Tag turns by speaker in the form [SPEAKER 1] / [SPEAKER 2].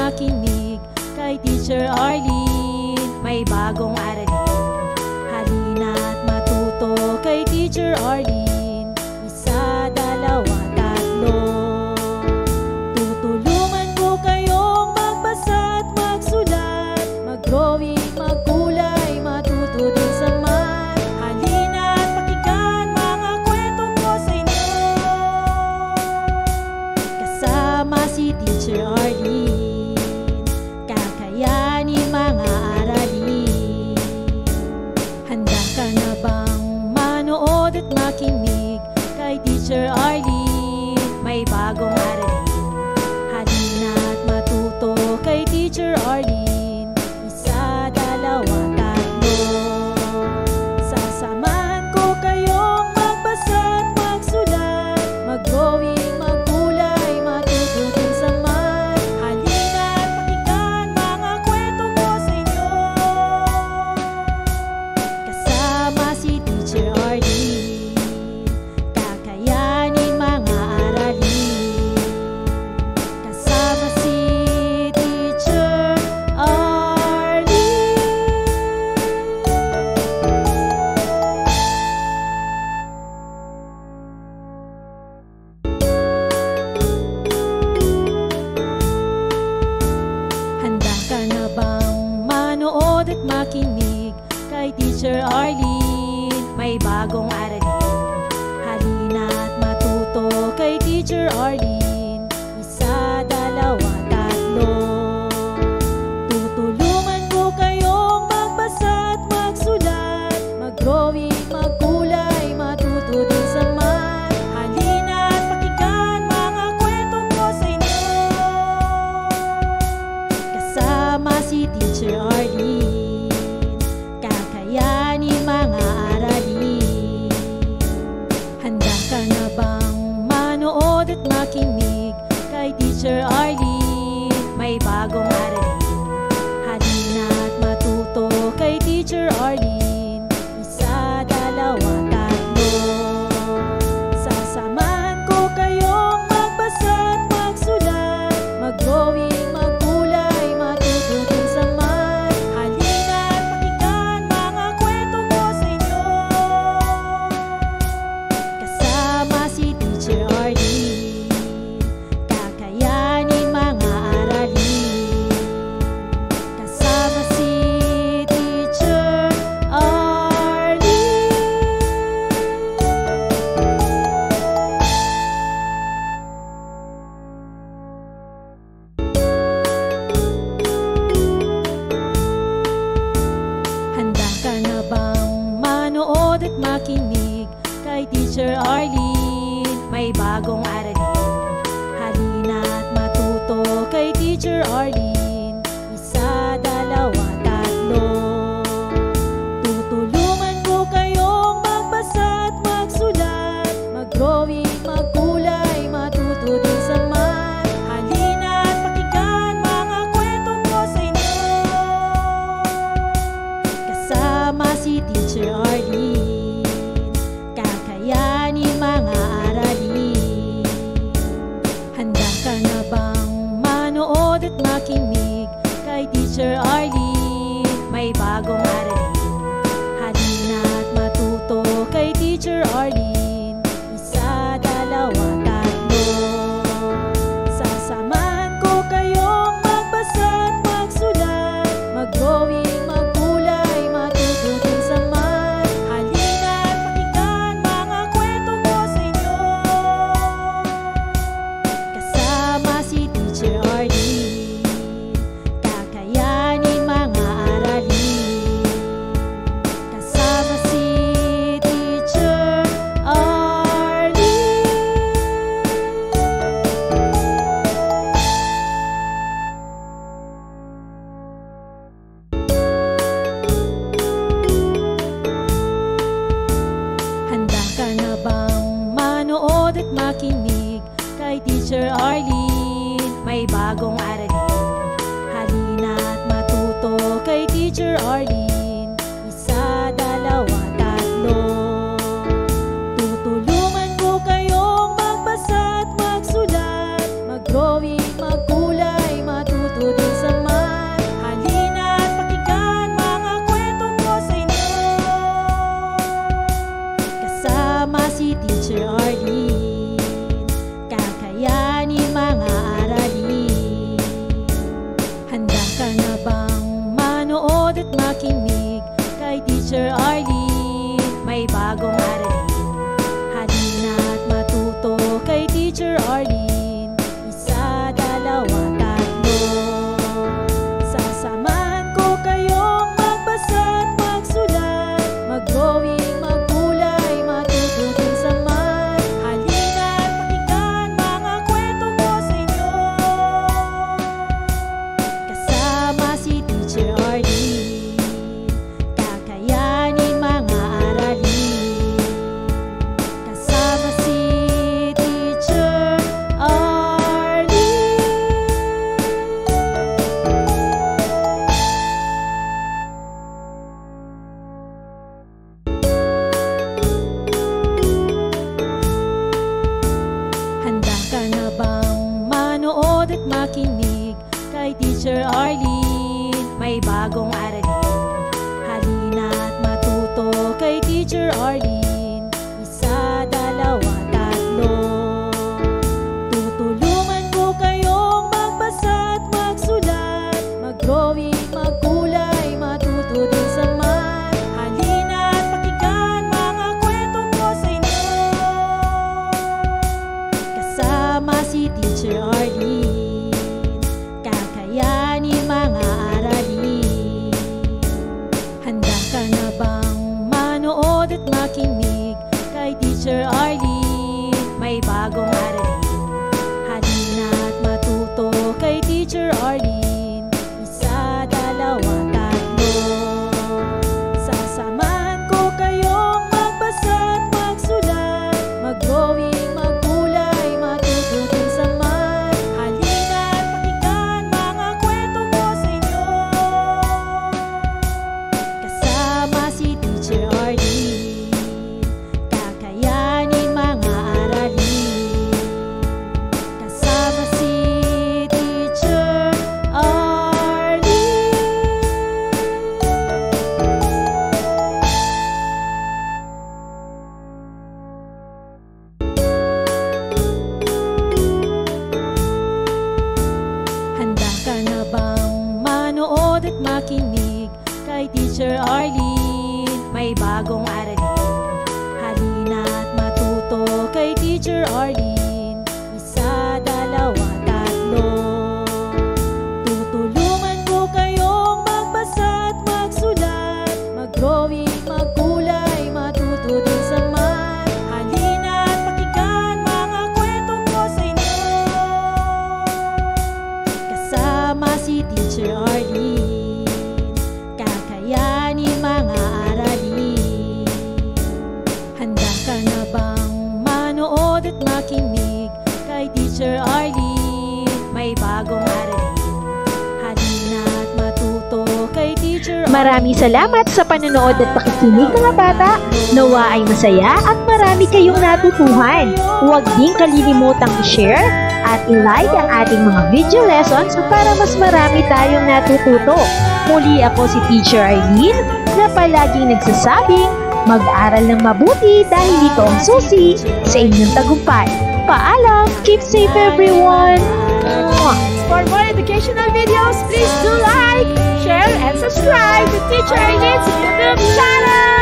[SPEAKER 1] makinig kay Teacher Arlene. May bagong aralin, halina't matuto kay Teacher Arlene. Isa, dalawa, tatlo. Tutulungan ko kayong magbasa at magsulat, mag-drawing, magkulay, matuto din sa math. Halina't pakinggan mga kwento ko sa inyo, kasama si Teacher Arlene. Kakayanin mga aralin. Handa ka na bang manood at makinig kay Teacher Arlene? May bagong aralin, halina't matuto kay Teacher Arlene. Isa, dalawa, tatlo. Sasamahan ko kayong magbasa at magsulat, mag-drawing, magkulay, matuto din sa math. Halina't pakinggan mga kwento ko sa inyo, kasama si Teacher Arlene. Kakayanin mga aralin, kasama si Teacher Arlene. Handa ka na bang manood at makinig kay Teacher Arlene? May bagong aralin, halina't matuto kay Teacher Arlene. Isa, dalawa, tatlo. Tutulungan ko kayong magbasa at magsulat, mag-drawing, magkulay, matuto din sa math. Halina't pakinggan mga kwento ko sa inyo, kasama si Teacher Arlene. Kakayanin mga aralin. Handa ka na bang manood at makinig kay Teacher Arlene? May bagong aralin, halina't matuto kay Teacher Arlene. Isa, dalawa, tatlo. Sasamahan ko kayong magbasa at magsulat, mag-drawing, magkulay, matuto din sa math. Halina't pakinggan mga kwento ko sa inyo, kasama si Teacher Arlene. Kakayanin mga aralin, kasama si Teacher Arlene. Handa ka na bang manood at makinig kay Teacher Arlene? May bagong aralin, halina't matuto kay Teacher Arlene. Isa, dalawa, tatlo. Tutulungan ko kayong magbasa at magsulat, mag-drawing, magkulay, matuto din sa math. Halina't pakinggan mga kwento ko sa inyo, kasama si Teacher Arlene. Kakayanin mga aralin. Handa ka na bang manood at makinig kay Teacher Arlene? May bagong aralin, halina't matuto kay Teacher Arlene. Isa, dalawa, tatlo. Sasamahan ko kayong magbasa at magsulat, mag-drawing, magkulay, matuto din sa math. Halina't pakinggan mga kwento ko sa inyo, kasama si Teacher Arlene. Kakayanin mga aralin, kasama si Teacher Arlene. Handa ka na bang manood at makinig kay Teacher Arlene? May bagong aralin, halina't matuto kay Teacher Arlene. Isa, dalawa, tatlo. Tutulungan ko kayong magbasa at magsulat, mag-drawing, magkulay, matuto din si Teacher Arlene, kakayanin mga aralin. Handa ka na bang manood at makinig kay Teacher Arlene? May bagong aralin, halina at matuto kay Teacher Arlene. Isa, dalawa, tatlo. Sasamahan ko kayong magbasa at magsulat, mag-drawing, magkulay, matututin sa math. Halina at pakinggan mga kwento ko sa inyo. Kasama si Teacher Arlene, kakayanin mga aralin. Kasama si Teacher Arlene. Handa ka na bang manood at makinig kay Teacher Arlene? May bagong aralin, halina at matuto kay Teacher Arlene. Isa, dalawa, tatlo. Tutulungan ko kayong magbasa at magsulat, mag-drawing, magkulay, matuto din sa math. Halina at pakinggan mga kwento ko sa inyo. Kasama si Teacher Arlene, kakayanin mga aralin. Handa ka na bang manood at makinig kay Teacher Arlene? May bagong aralin, halina at matuto kay Teacher Arlene. Isa, dalawa, tatlo. Sasamahan ko kayong magbasa at magsulat, mag-drawing, magkulay, matututin sa math. Halina at pakinggan mga kwento ko sa inyo. Kasama si Teacher Arlene, kakayanin mga aralin. Kasama si Teacher Arlene. Handa ka na bang manood at makinig kay Teacher Arlene? May bagong aralin, halina at matuto kay Teacher Arlene. Isa, dalawa, tatlo. Tutulungan ko kayong magbasa at magsulat, mag-drawing, magkulay, matuto din sa math. Halina at pakinggan mga kwento ko sa inyo. Kasama si Teacher Arlene, kakayanin mga aralin. Handa ka na bang manood at makinig kay Teacher Arlene? May bagong aralin, halina at matuto kay Teacher Arlene.
[SPEAKER 2] Maraming salamat sa panonood at pakikinig mga bata. Nawa ay masaya at marami kayong natutuhan. Huwag din kalilimutang i-share at i-like ang ating mga video lessons para mas marami tayong natututo. Muli ako si Teacher Arlene na palaging nagsasabing mag-aral ng mabuti dahil ito ang susi sa inyong tagumpay. Paalam! Keep safe everyone! For more educational videos, please do like, share, and subscribe to Teacher Arlene's YouTube channel!